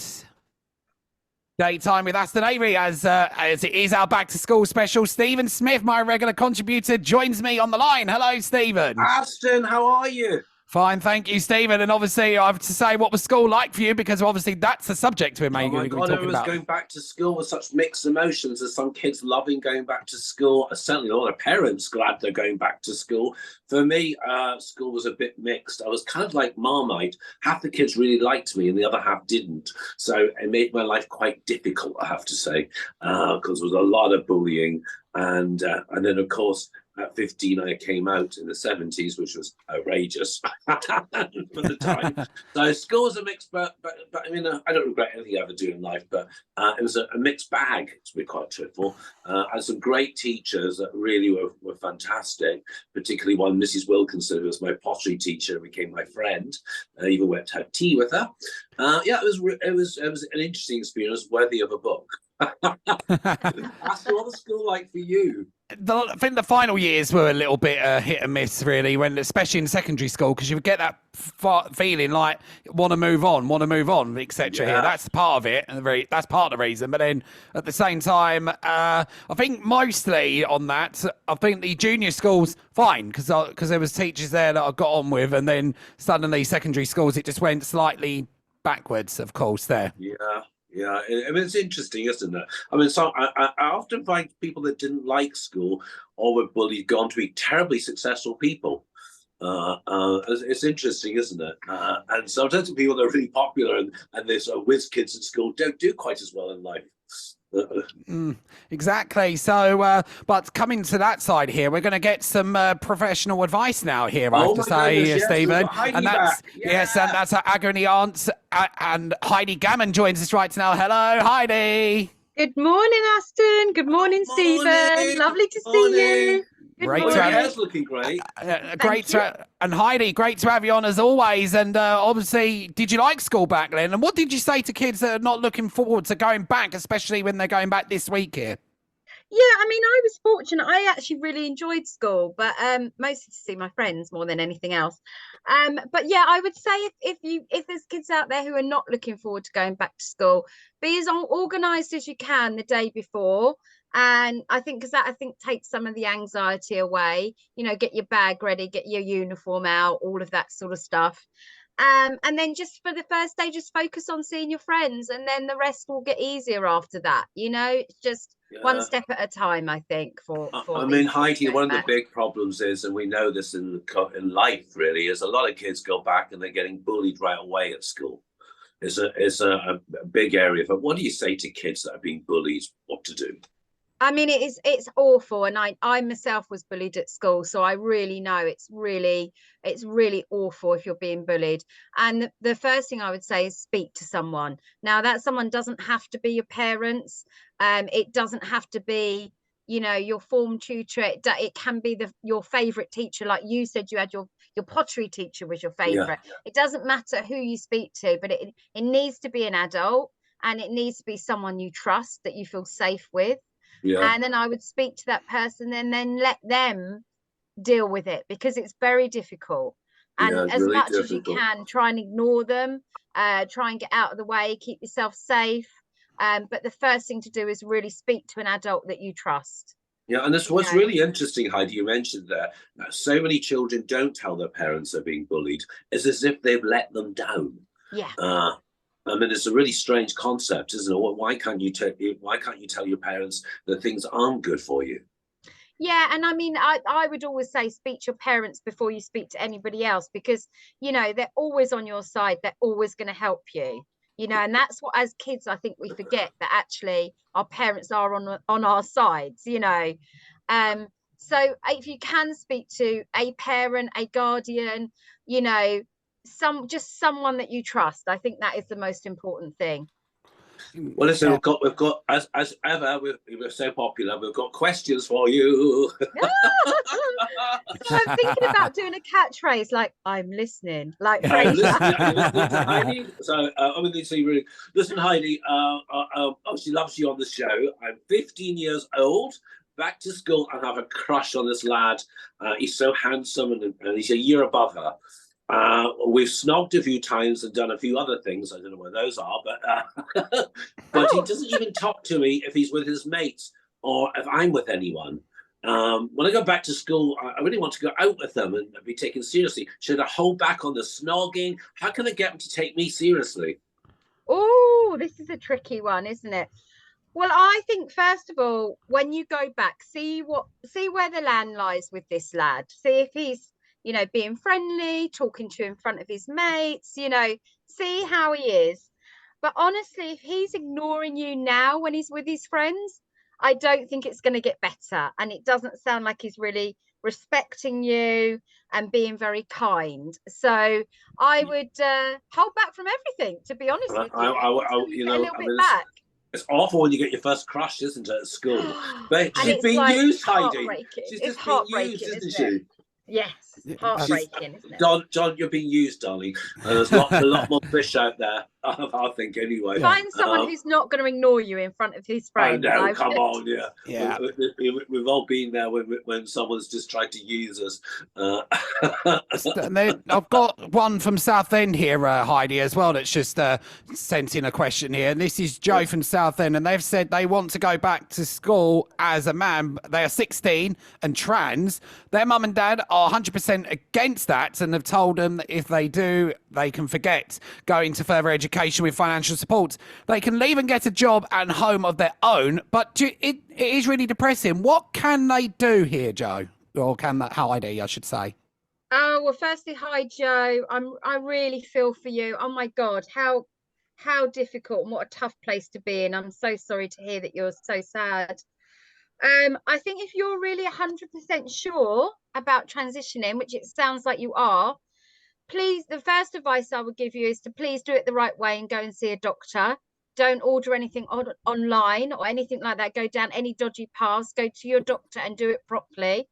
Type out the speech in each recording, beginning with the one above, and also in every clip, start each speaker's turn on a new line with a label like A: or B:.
A: tonight. Daytime with Aston Avery as it is our back to school special. Stephen Smith, my regular contributor, joins me on the line. Hello, Stephen.
B: Aston, how are you?
A: Fine, thank you, Stephen. And obviously, I have to say, what was school like for you? Because obviously, that's the subject we're
B: Oh my God, everyone's going back to school with such mixed emotions. There's some kids loving going back to school. Certainly, a lot of parents glad they're going back to school. For me, school was a bit mixed. I was kind of like Marmite. Half the kids really liked me, and the other half didn't. So it made my life quite difficult, I have to say, because there was a lot of bullying, and then of course. At 15, I came out in the 70s, which was outrageous for the time. So school was a mixed, but I mean, I don't regret anything I ever do in life, but it was a mixed bag, to be quite truthful. I had some great teachers that really were fantastic, particularly one, Mrs. Wilkinson, who was my pottery teacher, became my friend. I even went to have tea with her. Yeah, it was an interesting experience, worthy of a book. Aston, what was school like for you?
A: I think the final years were a little bit hit and miss, really, when especially in secondary school, because you would get that feeling like want to move on, etc.
B: Yeah.
A: Here, that's part of it, and that's part of the reason. But then at the same time, I think mostly on that, I think the junior schools fine because there was teachers there that I got on with, and then suddenly secondary schools it just went slightly backwards, of course. There.
B: Yeah, I mean, it's interesting, isn't it? I mean, so I often find people that didn't like school or were bullied go on to be terribly successful people. It's interesting, isn't it? And sometimes people that are really popular and they sort of whiz kids at school don't do quite as well in life.
A: Exactly. So, but coming to that side here, we're going to get some professional advice now here, I have to say,
B: goodness,
A: Stephen.
B: Heidi
A: And that's,
B: back. Yeah.
A: and that's our agony aunt, and Heidi Gammon joins us right now. Hello, Heidi.
C: Good morning, Aston. Good morning, Stephen. Lovely to see you.
A: Great
B: Your
A: to have
B: hair's looking great.
A: And Heidi, great to have you on as always. And obviously, did you like school back then? And what did you say to kids that are not looking forward to going back, especially when they're going back this week here?
C: Yeah, I mean, I was fortunate. I actually really enjoyed school, but mostly to see my friends more than anything else. But yeah, I would say if there's kids out there who are not looking forward to going back to school, be as organised as you can the day before. And I think because that takes some of the anxiety away. You know, get your bag ready, get your uniform out, all of that sort of stuff. And then just for the first day, just focus on seeing your friends, and then the rest will get easier after that. You know, it's just one step at a time, I think.
B: I mean, Heidi, one of the big problems is, and we know this in life really, is a lot of kids go back and they're getting bullied right away at school. It's a big area. But what do you say to kids that are being bullied? What to do?
C: I mean, it's awful, and I myself was bullied at school, so I really know it's really awful if you're being bullied. And the first thing I would say is speak to someone. Now, that someone doesn't have to be your parents. It doesn't have to be, you know, your form tutor. It can be your favorite teacher, like you said. You had your pottery teacher was your favorite. Yeah. It doesn't matter who you speak to, but it needs to be an adult, and it needs to be someone you trust, that you feel safe with. Yeah. And then I would speak to that person and then let them deal with it, because it's very difficult. And as really much difficult as you can, try and ignore them, try and get out of the way, keep yourself safe. But the first thing to do is really speak to an adult that you trust.
B: Yeah, and this was really interesting, Heidi, you mentioned there, so many children don't tell their parents they're being bullied. It's as if they've let them down.
C: Yeah.
B: I mean, it's a really strange concept, isn't it? Why can't you tell your parents that things aren't good for you?
C: Yeah, and I mean, I would always say speak to your parents before you speak to anybody else, because, you know, they're always on your side. They're always going to help you, you know, and that's what, as kids, I think we forget, that actually our parents are on our sides, you know. So if you can speak to a parent, a guardian, you know, someone that you trust, I think that is the most important thing.
B: Well, listen, we've got as ever, we're so popular, we've got questions for you.
C: So I'm thinking about doing a catchphrase like "I'm listening," like
B: I'm listening to Heidi. So obviously, really listen, Heidi. Obviously, loves you on the show. I'm 15 years old, back to school, and have a crush on this lad. He's so handsome, and he's a year above her. We've snogged a few times and done a few other things. I don't know where those are, but but he doesn't even talk to me if he's with his mates or if I'm with anyone. When I go back to school, I really want to go out with them and be taken seriously. Should I hold back on the snogging? How can I get them to take me seriously?
C: Oh, this is a tricky one, isn't it? Well, I think first of all, when you go back, see where the land lies with this lad. See if he's, being friendly, talking to in front of his mates, see how he is. But honestly, if he's ignoring you now when he's with his friends, I don't think it's going to get better. And it doesn't sound like he's really respecting you and being very kind. So I would hold back from everything, to be honest with you. A little bit back.
B: It's awful when you get your first crush, isn't it, at school? But
C: And
B: she's
C: it's
B: been
C: like
B: used, Heidi.
C: heartbreaking.
B: She's
C: It's
B: just been
C: heartbreaking,
B: used, isn't
C: isn't it?
B: she?
C: Yes, heartbreaking, isn't it?
B: John, you're being used, darling. And there's a lot more fish out there, I think, anyway.
C: Find someone who's not going to ignore you in front of his friends.
B: I know, come on, yeah.
A: Yeah.
B: We've all been there when someone's just tried to use us.
A: I've got one from Southend here, Heidi, as well, that's just sent in a question here. And this is Joe from Southend, and they've said they want to go back to school as a man. They are 16 and trans. Their mum and dad are 100% against that and have told them that if they do, they can forget going to further education with financial support. They can leave and get a job and home of their own, but it is really depressing. What can they do here, Joe? Or can that Heidi, I should say?
C: Oh, well, firstly, hi, Joe. I really feel for you. Oh my God, how difficult and what a tough place to be in. I'm so sorry to hear that you're so sad. I think if you're really 100% sure about transitioning, which it sounds like you are, please, the first advice I would give you is to please do it the right way and go and see a doctor. Don't order anything online or anything like that. Go down any dodgy paths. Go to your doctor and do it properly.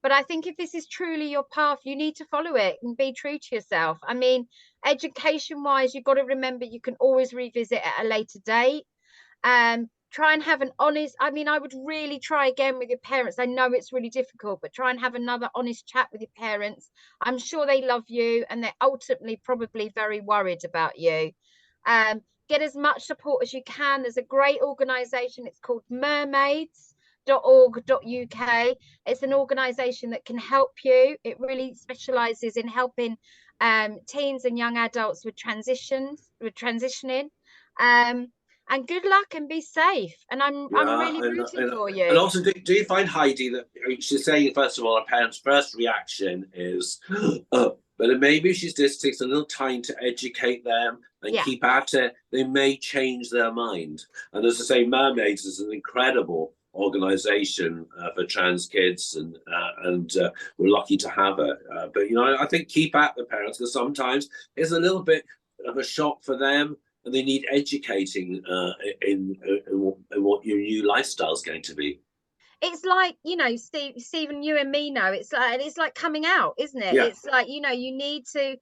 C: But I think if this is truly your path, you need to follow it and be true to yourself. I mean, education-wise, you've got to remember you can always revisit at a later date. Try and have an honest, I mean, I would really try again with your parents. I know it's really difficult, but try and have another honest chat with your parents. I'm sure they love you and they're ultimately probably very worried about you. Get as much support as you can. There's a great organisation. It's called mermaids.org.uk. It's an organisation that can help you. It really specialises in helping teens and young adults with transitioning. And good luck and be safe. And I'm really rooting for you.
B: And also, do you find, Heidi, that she's saying, first of all, her parents' first reaction is, but maybe she's just takes a little time to educate them and keep at it. They may change their mind. And as I say, Mermaids is an incredible organisation for trans kids, and we're lucky to have it. But I think keep at the parents, because sometimes it's a little bit of a shock for them. And they need educating in what your new lifestyle is going to be.
C: It's like, Stephen, you and me know, it's like coming out, isn't it?
B: Yeah.
C: It's like, you need to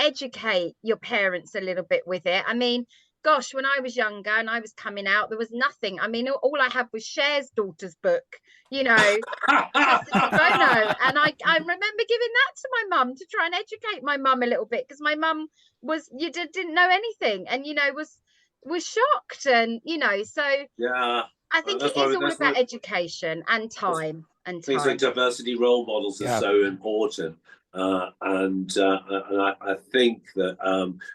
C: educate your parents a little bit with it. I mean, gosh, when I was younger and I was coming out, there was nothing. I mean, all I had was Cher's daughter's book, just a photo. And I remember giving that to my mum to try and educate my mum a little bit, because my mum didn't know anything and, was shocked. And, so
B: yeah,
C: I think it is all about education and time.
B: Things like diversity role models are so important. And I think that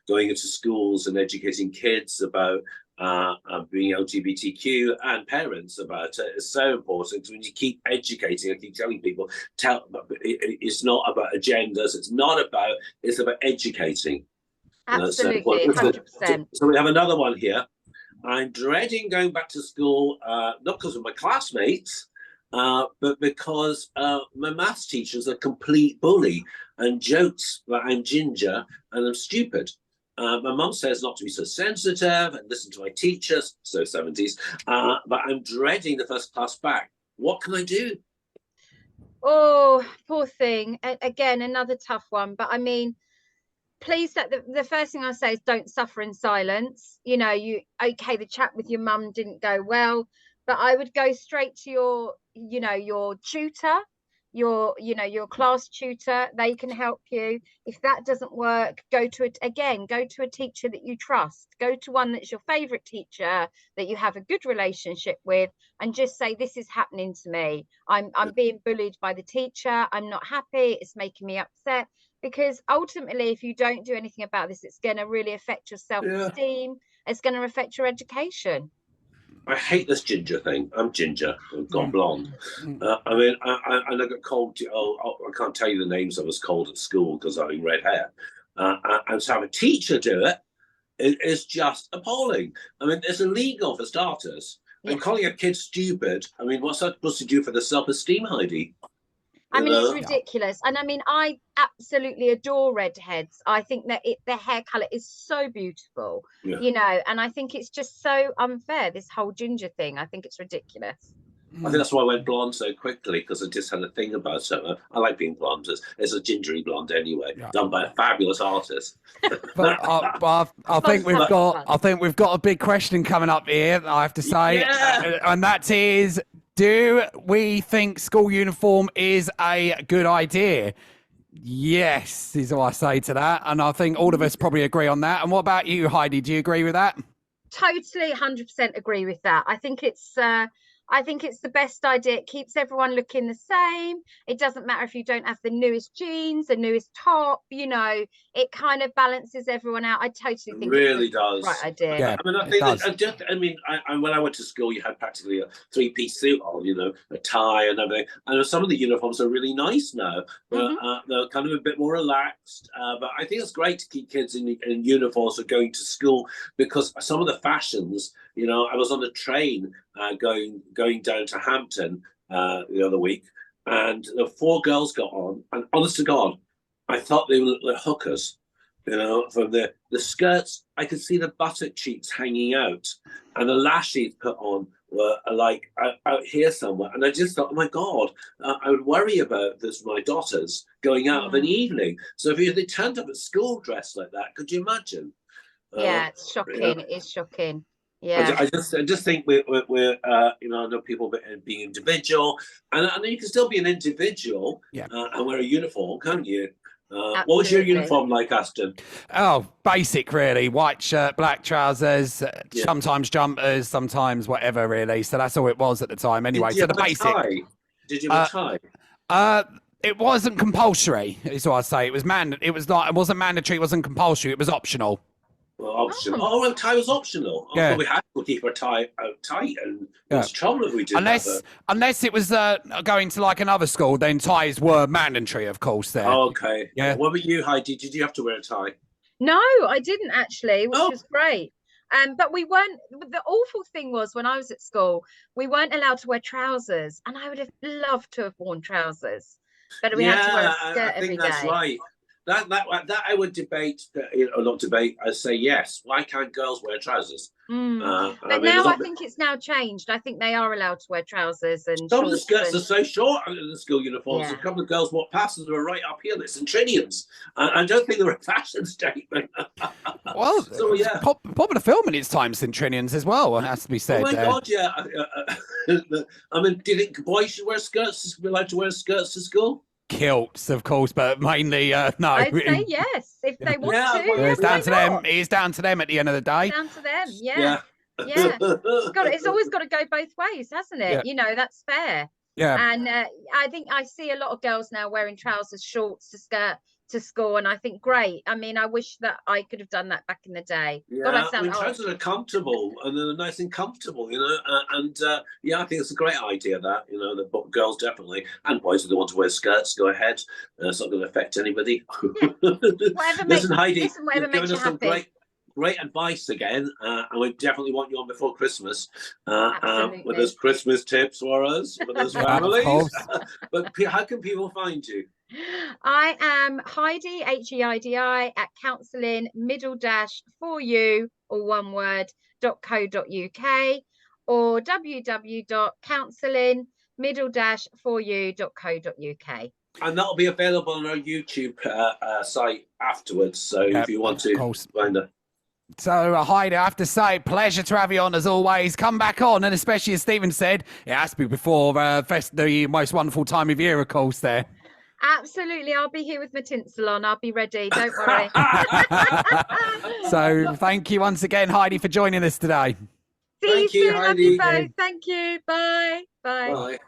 B: going into schools and educating kids about being LGBTQ and parents about it is so important. Because when you keep educating, I keep telling people, it's not about agendas. It's about educating.
C: Absolutely, 100%.
B: So we have another one here. I'm dreading going back to school, not because of my classmates, but because my maths teacher's a complete bully and jokes that I'm ginger and I'm stupid. My mum says not to be so sensitive and listen to my teachers, so 70s, but I'm dreading the first class back. What can I do?
C: Oh, poor thing. Again, another tough one. But I mean, please, the first thing I say is don't suffer in silence. The chat with your mum didn't go well, but I would go straight to your tutor, your class tutor. They can help you. If that doesn't work, go to a teacher that you trust. Go to one that's your favorite teacher that you have a good relationship with, and just say, this is happening to me. I'm being bullied by the teacher. I'm not happy. It's making me upset. Because ultimately, if you don't do anything about this, it's going to really affect your self-esteem. It's going to affect your education.
B: I hate this ginger thing. I'm ginger. I've gone blonde. I mean, I got called. I can't tell you the names I was called at school because I had red hair. And to have a teacher do it is just appalling. I mean, it's illegal for starters. Yeah. And calling a kid stupid. I mean, what's that supposed to do for the self-esteem, Heidi?
C: I mean, it's ridiculous. And I mean, I absolutely adore redheads. I think that their hair color is so beautiful, and I think it's just so unfair, this whole ginger thing. I think it's ridiculous.
B: I think that's why I went blonde so quickly, because I just had a thing about it. I like being blonde. It's a gingery blonde anyway, done by a fabulous artist.
A: But I think we've got a big question coming up here, I have to say, and that is, do we think school uniform is a good idea? Yes, is what I say to that. And I think all of us probably agree on that. And what about you, Heidi? Do you agree with that?
C: Totally 100% agree with that. I think it's the best idea. It keeps everyone looking the same. It doesn't matter if you don't have the newest jeans, the newest top, it kind of balances everyone out. I totally think
B: it really does.
C: Right idea.
B: Yeah, I mean, I think when I went to school, you had practically a three-piece suit on, a tie and everything. And some of the uniforms are really nice now. They're kind of a bit more relaxed. But I think it's great to keep kids in uniforms for going to school, because some of the fashions, I was on a train going down to Hampton the other week, and the 4 girls got on, and honest to God, I thought they looked like hookers. From the skirts, I could see the buttock cheeks hanging out, and the lashes put on were like out here somewhere. And I just thought, oh my God, I would worry about this, my daughters going out of an evening. So if they turned up at school dressed like that, could you imagine?
C: It's shocking. It is shocking. Yeah,
B: I just think we're I know people being individual, and you can still be an individual and wear a uniform, can't you? What was your uniform like, Aston?
A: Oh, basic really. White shirt, black trousers, sometimes jumpers, sometimes whatever really. So that's all it was at the time anyway. So the basic.
B: Did you have a tie?
A: It wasn't compulsory, is what I say. It wasn't mandatory, it wasn't compulsory, it was optional.
B: Well, optional. Oh, well, tie was optional. I thought we had to keep our tie out tight, and it's trouble if we did
A: unless it was going to like another school, then ties were mandatory, of course. There.
B: Okay. Yeah. What about you, Heidi? Did you have to wear a tie?
C: No, I didn't actually, which was great. But we weren't. The awful thing was, when I was at school, we weren't allowed to wear trousers, and I would have loved to have worn trousers, but we had to wear a skirt every day.
B: That's right. That I would debate, not debate. I say yes. Why can't girls wear trousers?
C: But now I think it's now changed. I think they are allowed to wear trousers, and
B: some of the skirts are so short in the school uniforms. Yeah. A couple of girls walk past and were right up here. They're centennials. I don't think they're a fashion statement.
A: Well, so popular film in its time, centennials as well. It has to be said.
B: Oh my God, yeah. I mean, do you think boys should wear skirts? Be allowed to wear skirts to school?
A: Kilts, of course, but mainly no.
C: I'd say yes if they want to.
A: It's down to them. It's down to them at the end of the day.
C: Down to them. Yeah. It's always got to go both ways, hasn't it? That's fair.
A: Yeah.
C: And I think I see a lot of girls now wearing trousers, shorts to skirt to school, and I think great. I mean, I wish that I could have done that back in the day.
B: Trousers are comfortable, and they're nice and comfortable, and I think it's a great idea that that girls definitely, and boys, if they want to wear skirts, go ahead. It's not going to affect anybody. Listen, Heidi, you've given us some great advice again, and we definitely want you on before Christmas with those Christmas tips for us, for those families. But how can people find you?
C: I am Heidi, Heidi, at counselling _4u, all one word, .co.uk, or www.counselling _4u.co.uk.
B: And that'll be available on our YouTube site afterwards. So if you want to find it.
A: So, Heidi, I have to say, pleasure to have you on as always. Come back on, and especially as Stephen said, it has to be before the most wonderful time of year, of course, there.
C: Absolutely. I'll be here with my tinsel on. I'll be ready. Don't worry.
A: So thank you once again, Heidi, for joining us today.
C: See you
B: Thank you,
C: soon. Love you
B: Heidi.
C: both. Thank you. Bye. Bye.
B: Bye.